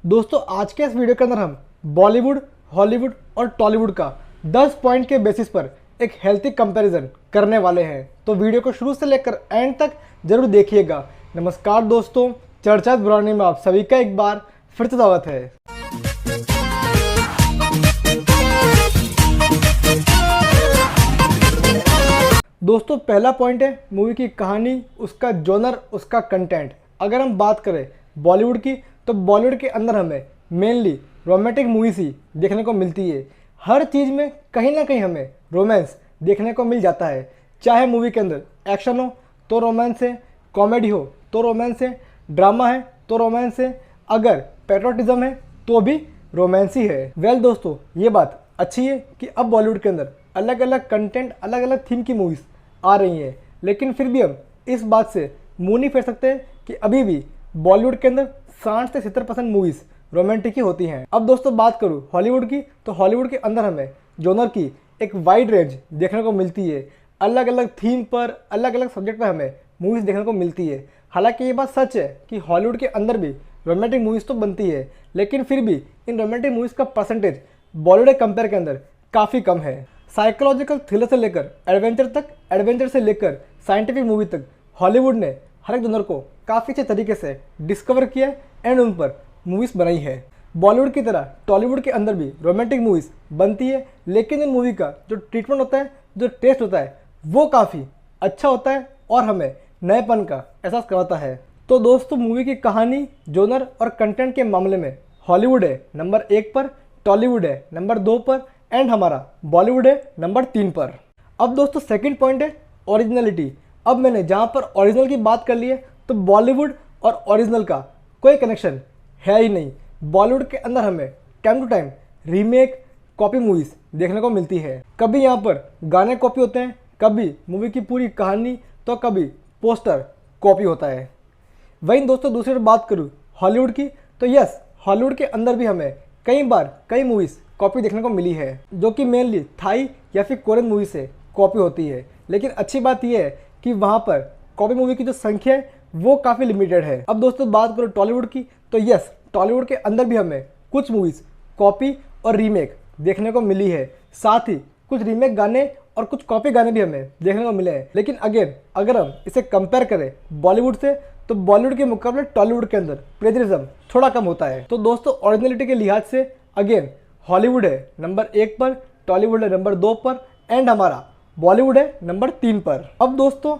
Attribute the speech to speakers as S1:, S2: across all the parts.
S1: दोस्तों आज के इस वीडियो के अंदर हम बॉलीवुड, हॉलीवुड और टॉलीवुड का 10 पॉइंट के बेसिस पर एक हेल्थी कंपैरिजन करने वाले हैं। तो वीडियो को शुरू से लेकर एंड तक जरूर देखिएगा। नमस्कार दोस्तों, चर्चा बुरानी में आप सभी का एक बार फिर से स्वागत है। दोस्तों पहला पॉइंट है मूवी की कहानी, उसका जॉनर, उसका कंटेंट। अगर हम बात करें बॉलीवुड की तो बॉलीवुड के अंदर हमें मेनली रोमांटिक मूवीज ही देखने को मिलती है। हर चीज़ में कहीं ना कहीं हमें रोमांस देखने को मिल जाता है। चाहे मूवी के अंदर एक्शन हो तो रोमांस है, कॉमेडी हो तो रोमांस है, ड्रामा है तो रोमांस है, अगर पैट्रियोटिज्म है तो भी रोमांस ही है। वेल दोस्तों, ये बात अच्छी है कि अब बॉलीवुड के अंदर अलग अलग कंटेंट, अलग अलग थीम की मूवीज़ आ रही हैं, लेकिन फिर भी हम इस बात से मुंह नहीं फेर सकते कि अभी भी बॉलीवुड के अंदर 60 से 70% मूवीज़ रोमांटिक ही होती हैं। अब दोस्तों बात करूँ हॉलीवुड की, तो हॉलीवुड के अंदर हमें जॉनर की एक वाइड रेंज देखने को मिलती है। अलग अलग थीम पर, अलग अलग सब्जेक्ट पर हमें मूवीज़ देखने को मिलती है। हालांकि ये बात सच है कि हॉलीवुड के अंदर भी रोमांटिक मूवीज़ तो बनती है, लेकिन फिर भी इन रोमांटिक मूवीज़ का परसेंटेज बॉलीवुड कंपेयर के अंदर काफ़ी कम है। साइकोलॉजिकल थ्रिलर से लेकर एडवेंचर तक, एडवेंचर से लेकर साइंटिफिक मूवी तक हॉलीवुड ने हर एक जॉनर को काफ़ी अच्छे तरीके से डिस्कवर किया एंड उन पर मूवीज़ बनाई है। बॉलीवुड की तरह टॉलीवुड के अंदर भी रोमांटिक मूवीज़ बनती है, लेकिन इन मूवी का जो ट्रीटमेंट होता है, जो टेस्ट होता है, वो काफ़ी अच्छा होता है और हमें नएपन का एहसास कराता है। तो दोस्तों मूवी की कहानी, जॉनर और कंटेंट के मामले में हॉलीवुड है नंबर 1 पर, टॉलीवुड है नंबर 2 पर एंड हमारा बॉलीवुड है नंबर 3 पर। अब दोस्तों सेकंड पॉइंट है ओरिजिनलिटी। अब मैंने जहाँ पर ओरिजिनल की बात कर ली है तो बॉलीवुड और ओरिजिनल का कोई कनेक्शन है ही नहीं। बॉलीवुड के अंदर हमें time to time remake, copy movies देखने को मिलती है। कभी यहाँ पर गाने कॉपी होते हैं, कभी मूवी की पूरी कहानी, तो कभी पोस्टर कॉपी होता है। वहीं दोस्तों दूसरी बात करूँ हॉलीवुड की, तो यस, हॉलीवुड के अंदर भी हमें कई बार कई मूवीज़ कॉपी देखने को मिली है, जो कि मेनली थाई या फिर कोरियन मूवी से कॉपी होती है। लेकिन अच्छी बात यह है कि वहाँ पर कॉपी मूवी की जो संख्या है वो काफ़ी लिमिटेड है। अब दोस्तों बात करो टॉलीवुड की, तो यस, टॉलीवुड के अंदर भी हमें कुछ मूवीज़ कॉपी और रीमेक देखने को मिली है। साथ ही कुछ रीमेक गाने और कुछ कॉपी गाने भी हमें देखने को मिले हैं। लेकिन अगेन अगर हम इसे कंपेयर करें बॉलीवुड से, तो बॉलीवुड के मुकाबले टॉलीवुड के अंदर प्लेजरिज्म थोड़ा कम होता है। तो दोस्तों ओरिजिनलिटी के लिहाज से अगेन हॉलीवुड है नंबर 1 पर, टॉलीवुड है नंबर 2 पर एंड हमारा बॉलीवुड है नंबर 3 पर। अब दोस्तों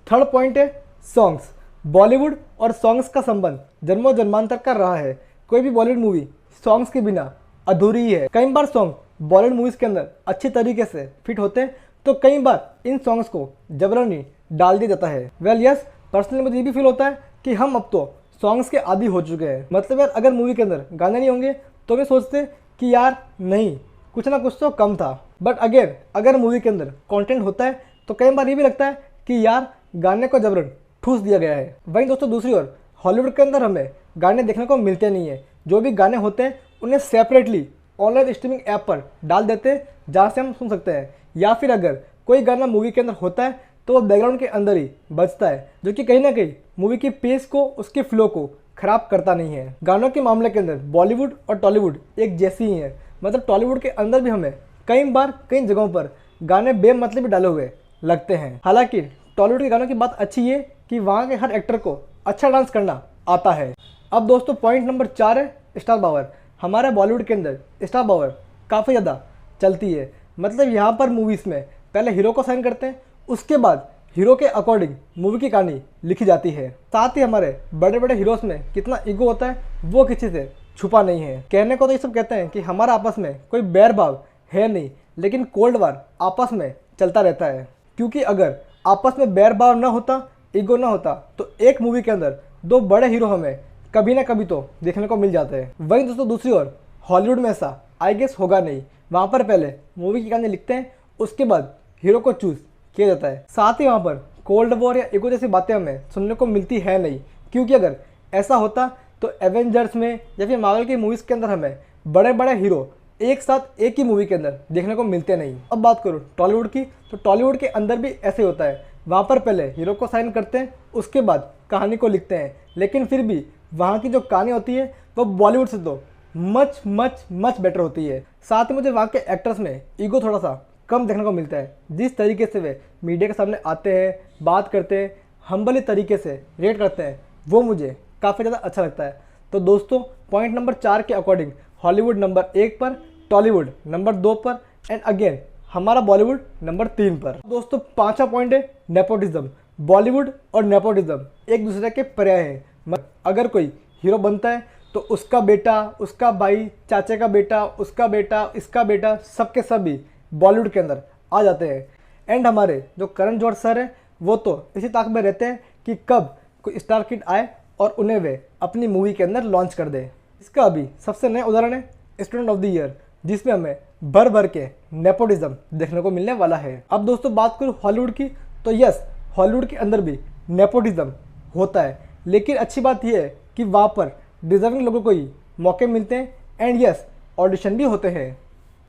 S1: थर्ड पॉइंट है सॉन्ग्स। बॉलीवुड और सॉन्ग्स का संबंध जन्मों जन्मांतर का रहा है। कोई भी बॉलीवुड मूवी सॉन्ग्स के बिना अधूरी ही है। कई बार सॉन्ग बॉलीवुड मूवीज़ के अंदर अच्छी तरीके से फिट होते हैं, तो कई बार इन सॉन्ग्स को जबरनी डाल दिया जाता है। वेल यस, पर्सनली मुझे ये भी फील होता है कि हम अब तो सॉन्ग्स के आदी हो चुके हैं। मतलब यार अगर मूवी के अंदर गाने नहीं होंगे तो वे सोचते कि यार नहीं, कुछ ना कुछ तो कम था। बट अगेन अगर मूवी के अंदर कंटेंट होता है तो कई बार ये भी लगता है कि यार गाने को जबरन ठूस दिया गया है। वहीं दोस्तों दूसरी ओर हॉलीवुड के अंदर हमें गाने देखने को मिलते नहीं है। जो भी गाने होते हैं उन्हें सेपरेटली ऑनलाइन स्ट्रीमिंग ऐप पर डाल देते हैं, जहाँ से हम सुन सकते हैं। या फिर अगर कोई गाना मूवी के अंदर होता है तो वो बैकग्राउंड के अंदर ही बजता है, जो कि कहीं ना कहीं मूवी की पेस को, उसके फ्लो को खराब करता नहीं है। गानों के मामले के अंदर बॉलीवुड और टॉलीवुड एक जैसी ही है। मतलब टॉलीवुड के अंदर भी हमें कई बार कई जगहों पर गाने बेमतलब डाले हुए लगते हैं। हालांकि टॉलीवुड के गानों की बात अच्छी है कि वहाँ के हर एक्टर को अच्छा डांस करना आता है। अब दोस्तों पॉइंट नंबर 4 है स्टार पावर। हमारे बॉलीवुड के अंदर स्टार पावर काफ़ी ज़्यादा चलती है। मतलब यहाँ पर मूवीज़ में पहले हीरो को साइन करते हैं, उसके बाद हीरो के अकॉर्डिंग मूवी की कहानी लिखी जाती है। साथ ही हमारे बड़े बड़े हीरोज़ में कितना ईगो होता है वो किसी से छुपा नहीं है। कहने को तो ये सब कहते हैं कि हमारा आपस में कोई बैर भाव है नहीं, लेकिन कोल्ड वार आपस में चलता रहता है। क्योंकि अगर आपस में बैर भाव ना होता, ईगो ना होता, तो एक मूवी के अंदर 2 बड़े हीरो हमें कभी ना कभी तो देखने को मिल जाते हैं। वहीं दोस्तों दूसरी ओर हॉलीवुड में ऐसा आई गेस होगा नहीं। वहाँ पर पहले मूवी की कहानी लिखते हैं, उसके बाद हीरो को चूज किया जाता है। साथ ही वहाँ पर कोल्ड वॉर या ईगो जैसी बातें हमें सुनने को मिलती है नहीं। क्योंकि अगर ऐसा होता तो एवेंजर्स में या फिर मार्वल की मूवीज़ के अंदर हमें बड़े बड़े हीरो एक साथ एक ही मूवी के अंदर देखने को मिलते नहीं। अब बात करूँ टॉलीवुड की, तो टॉलीवुड के अंदर भी ऐसे होता है। वहाँ पर पहले हीरो को साइन करते हैं, उसके बाद कहानी को लिखते हैं, लेकिन फिर भी वहाँ की जो कहानी होती है वो बॉलीवुड से तो मच मच मच बेटर होती है। साथ ही मुझे वहाँ के एक्टर्स में ईगो थोड़ा सा कम देखने को मिलता है। जिस तरीके से वे मीडिया के सामने आते हैं, बात करते हैं, हम्बली तरीके से रेट करते हैं, वो मुझे काफ़ी ज़्यादा अच्छा लगता है। तो दोस्तों पॉइंट नंबर 4 के अकॉर्डिंग हॉलीवुड नंबर 1 पर, टॉलीवुड नंबर 2 पर एंड अगेन हमारा बॉलीवुड नंबर 3 पर। दोस्तों 5वां पॉइंट है नेपोटिज्म। बॉलीवुड और नेपोटिज्म एक दूसरे के पर्याय हैं। अगर कोई हीरो बनता है तो उसका बेटा, उसका भाई, चाचा का बेटा, उसका बेटा, इसका बेटा, सबके सभी बॉलीवुड के अंदर आ जाते हैं। एंड हमारे जो करण जौहर सर हैं वो तो इसी ताक में रहते हैं कि कब कोई स्टार किड आए और उन्हें वे अपनी मूवी के अंदर लॉन्च कर दे। इसका अभी सबसे नया उदाहरण है स्टूडेंट ऑफ द ईयर, जिसमें हमें भर भर के नेपोटिज्म देखने को मिलने वाला है। अब दोस्तों बात करूँ हॉलीवुड की, तो यस हॉलीवुड के अंदर भी नेपोटिज्म होता है, लेकिन अच्छी बात यह है कि वहाँ पर डिजर्विंग लोगों को ही मौके मिलते हैं एंड यस ऑडिशन भी होते हैं।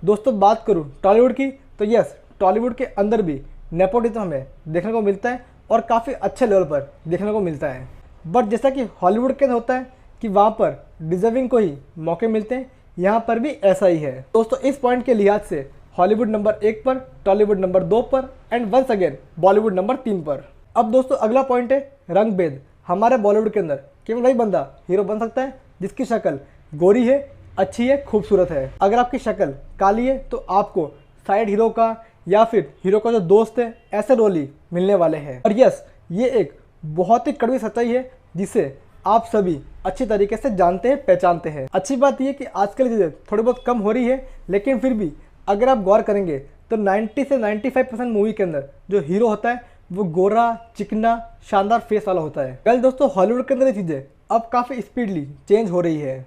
S1: दोस्तों बात करूँ टॉलीवुड की, तो यस टॉलीवुड के अंदर भी नेपोटिज्म हमें देखने को मिलता है और काफ़ी अच्छे लेवल पर देखने को मिलता है। बट जैसा कि हॉलीवुड के अंदर होता है कि वहाँ पर डिजर्विंग को ही मौके मिलते हैं, यहाँ पर भी ऐसा ही है। दोस्तों इस पॉइंट के लिहाज से हॉलीवुड नंबर 1 पर, टॉलीवुड नंबर 2 पर and once again Bollywood number 3 पर। अब दोस्तों अगला पॉइंट है रंग भेद। हमारे बॉलीवुड के अंदर केवल वही बंदा हीरो बन सकता है जिसकी शक्ल गोरी है, अच्छी है, खूबसूरत है। अगर आपकी शक्ल काली है तो आपको साइड हीरो का या फिर हीरो का जो दोस्त है ऐसे रोल ही मिलने वाले हैं। और यस ये एक बहुत ही कड़वी सच्चाई है जिसे आप सभी अच्छी तरीके से जानते हैं, पहचानते हैं। अच्छी बात यह कि आजकल चीज़ें थोड़ी बहुत कम हो रही है, लेकिन फिर भी अगर आप गौर करेंगे तो 90 से 95% मूवी के अंदर जो हीरो होता है वो गोरा, चिकना, शानदार फेस वाला होता है। कल दोस्तों हॉलीवुड के अंदर ये चीज़ें अब काफ़ी स्पीडली चेंज हो रही है।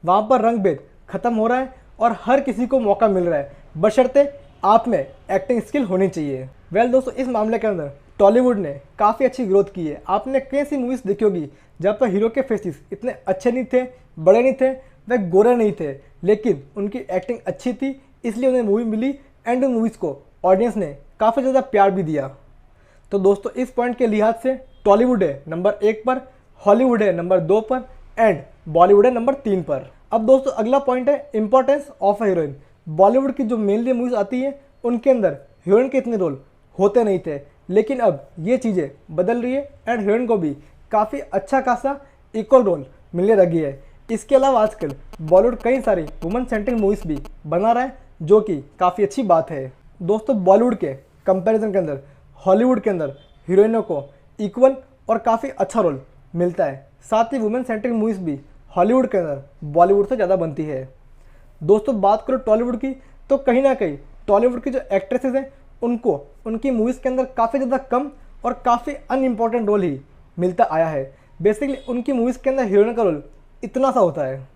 S1: वहाँ पर रंग भेद खत्म हो रहा है और हर किसी को मौका मिल रहा है, बशर्ते आप में एक्टिंग स्किल होनी चाहिए। वेल दोस्तों इस मामले के अंदर टॉलीवुड ने काफ़ी अच्छी ग्रोथ की है। आपने कई सी मूवीज़ देखी होगी जहाँ पर हीरो के फेसेस इतने अच्छे नहीं थे, बड़े नहीं थे, वह गोरे नहीं थे, लेकिन उनकी एक्टिंग अच्छी थी, इसलिए उन्हें मूवी मिली एंड उन मूवीज़ को ऑडियंस ने काफ़ी ज़्यादा प्यार भी दिया। तो दोस्तों इस पॉइंट के लिहाज से टॉलीवुड है नंबर 1 पर, हॉलीवुड है नंबर 2 पर एंड बॉलीवुड है नंबर 3 पर। अब दोस्तों अगला पॉइंट है importance of a heroine. Bollywood की जो मेनली मूवीज़ आती है उनके अंदर हीरोइन के इतने रोल होते नहीं थे, लेकिन अब ये चीज़ें बदल रही है एंड हीरोइन को भी काफ़ी अच्छा खासा इक्वल रोल मिलने लगी है। इसके अलावा आजकल बॉलीवुड कई सारी वुमेन सेंट्रिक मूवीज़ भी बना रहा है, जो कि काफ़ी अच्छी बात है। दोस्तों बॉलीवुड के कंपैरिजन के अंदर हॉलीवुड के अंदर हीरोइनों को इक्वल और काफ़ी अच्छा रोल मिलता है। साथ ही वुमेन सेंट्रिक मूवीज़ भी हॉलीवुड के अंदर बॉलीवुड से ज़्यादा बनती है। दोस्तों बात करो टॉलीवुड की, तो कहीं ना कहीं टॉलीवुड की जो एक्ट्रेसेस हैं उनको उनकी मूवीज़ के अंदर काफ़ी ज़्यादा कम और काफ़ी अनइम्पॉर्टेंट रोल ही मिलता आया है। बेसिकली उनकी मूवीज़ के अंदर हीरोइन का रोल इतना सा होता है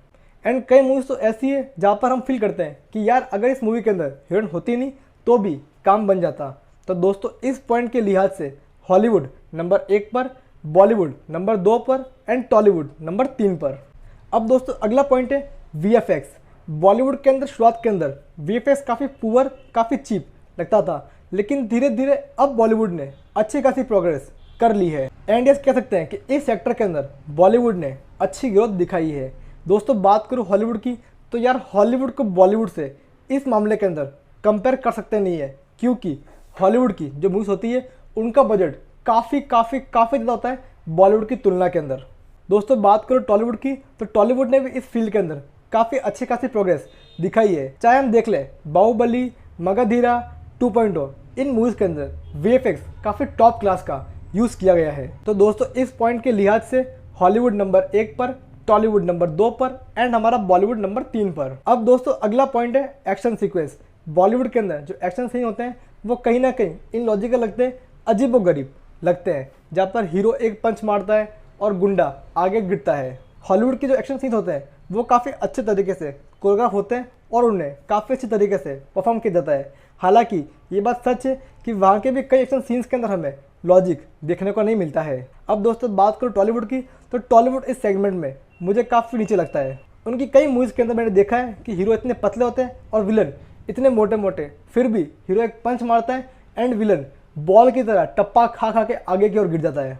S1: एंड कई मूवीज़ तो ऐसी है जहाँ पर हम फील करते हैं कि यार अगर इस मूवी के अंदर हीरोइन होती नहीं तो भी काम बन जाता। तो दोस्तों इस पॉइंट के लिहाज से हॉलीवुड नंबर 1 पर, बॉलीवुड नंबर 2 पर एंड टॉलीवुड नंबर 3 पर। अब दोस्तों अगला पॉइंट है VFX। बॉलीवुड के अंदर शुरुआत के अंदर VFX काफ़ी पुअर, काफ़ी चीप लगता था, लेकिन धीरे धीरे अब बॉलीवुड ने अच्छी खासी प्रोग्रेस कर ली है एंड यस कह सकते हैं कि इस सेक्टर के अंदर बॉलीवुड ने अच्छी ग्रोथ दिखाई है। दोस्तों बात करूँ हॉलीवुड की, तो यार हॉलीवुड को बॉलीवुड से इस मामले के अंदर कंपेयर कर सकते नहीं है, क्योंकि हॉलीवुड की जो मूवीज़ होती है उनका बजट काफ़ी ज़्यादा होता है बॉलीवुड की तुलना के अंदर। दोस्तों बात करो टॉलीवुड की, तो टॉलीवुड ने भी इस फील्ड के अंदर काफ़ी अच्छी खासी प्रोग्रेस दिखाई है। चाहे हम देख लें बाहुबली, मगधीरा 2.0, इन मूवीज़ के अंदर VFX काफ़ी टॉप क्लास का यूज़ किया गया है। तो दोस्तों इस पॉइंट के लिहाज से हॉलीवुड नंबर 1 पर, टॉलीवुड नंबर 2 पर एंड हमारा बॉलीवुड नंबर 3 पर। अब दोस्तों अगला पॉइंट है एक्शन सीक्वेंस। बॉलीवुड के अंदर जो एक्शन सीन होते हैं वो कहीं ना कहीं इनलॉजिकल लगते हैं, अजीबोगरीब लगते हैं, जहाँ पर हीरो एक पंच मारता है और गुंडा आगे गिरता है। हॉलीवुड के जो एक्शन सीन होते हैं वो काफ़ी अच्छे तरीके से कोरियोग्राफ होते हैं और उन्हें काफ़ी अच्छी तरीके से परफॉर्म किया जाता है। हालांकि ये बात सच है कि वहाँ के भी कई एक्शन सीन्स के अंदर हमें लॉजिक देखने को नहीं मिलता है। अब दोस्तों बात करो टॉलीवुड की, तो टॉलीवुड इस सेगमेंट में मुझे काफ़ी नीचे लगता है। उनकी कई मूवीज़ के अंदर मैंने देखा है कि हीरो इतने पतले होते हैं और विलन इतने मोटे मोटे, फिर भी हीरो एक पंच मारता है एंड विलन बॉल की तरह टप्पा खा खा के आगे की ओर गिर जाता है,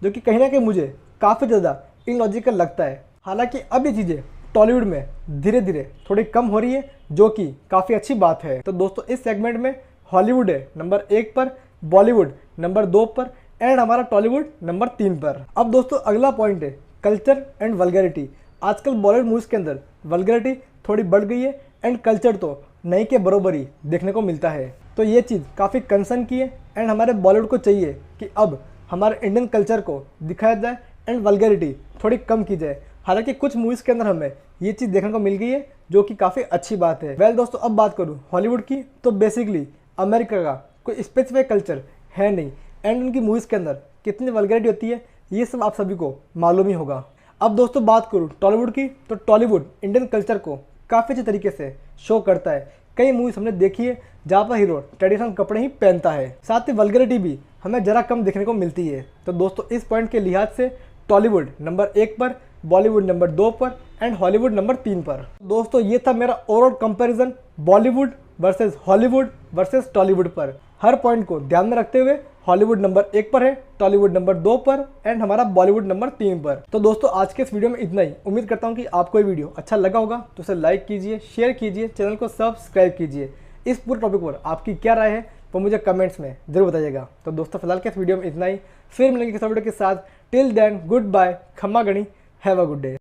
S1: जो कि कहीं ना कहीं मुझे काफ़ी ज़्यादा इलॉजिकल लगता है। हालांकि अब ये चीज़ें टॉलीवुड में धीरे धीरे थोड़ी कम हो रही है, जो कि काफ़ी अच्छी बात है। तो दोस्तों इस सेगमेंट में हॉलीवुड है नंबर 1 पर, बॉलीवुड नंबर 2 पर एंड हमारा टॉलीवुड नंबर 3 पर। अब दोस्तों अगला पॉइंट है कल्चर एंड वल्गैरिटी। आजकल बॉलीवुड मूवीज़ के अंदर वल्गैरिटी थोड़ी बढ़ गई है एंड कल्चर तो नहीं के बराबर ही देखने को मिलता है। तो ये चीज़ काफ़ी कंसर्न की है एंड हमारे बॉलीवुड को चाहिए कि अब हमारे इंडियन कल्चर को दिखाया जाए एंड वल्गैरिटी थोड़ी कम की जाए। हालांकि कुछ मूवीज़ के अंदर हमें ये चीज़ देखने को मिल गई है, जो कि काफ़ी अच्छी बात है। वेल दोस्तों, अब बात करूँ हॉलीवुड की, तो बेसिकली अमेरिका का कोई स्पेसिफिक कल्चर है नहीं एंड उनकी मूवीज़ के अंदर कितनी वल्गैरिटी होती है ये सब आप सभी को मालूम ही होगा। अब दोस्तों बात करूँ टॉलीवुड की, तो टॉलीवुड इंडियन कल्चर को काफ़ी अच्छे तरीके से शो करता है। कई मूवीज़ हमने देखी है जहाँ पर हीरो ट्रेडिशनल कपड़े ही पहनता है, साथ ही वल्गैरिटी भी हमें ज़रा कम देखने को मिलती है। तो दोस्तों इस पॉइंट के लिहाज से टॉलीवुड नंबर 1 पर, बॉलीवुड नंबर 2 पर एंड हॉलीवुड नंबर 3 पर। दोस्तों ये था मेरा overall comparison Bollywood versus Hollywood versus Tollywood पर। हर पॉइंट को ध्यान में रखते हुए हॉलीवुड नंबर 1 पर है, टॉलीवुड नंबर 2 पर एंड हमारा बॉलीवुड नंबर 3 पर। तो दोस्तों आज के इस वीडियो में इतना ही। उम्मीद करता हूँ कि आपको ये वीडियो अच्छा लगा होगा, तो उसे लाइक वीडियो शेयर कीजिए, चैनल को सब्सक्राइब कीजिए। इस पूरे टॉपिक पर आपकी क्या राय है वो मुझे कमेंट्स में जरूर बताइएगा। तो दोस्तों फिलहाल के इस वीडियो में इतना ही, फिर मिलेंगे किसी वीडियो के साथ। टिल देन गुड बाय, खम्मा गणी, हैव अ गुड डे।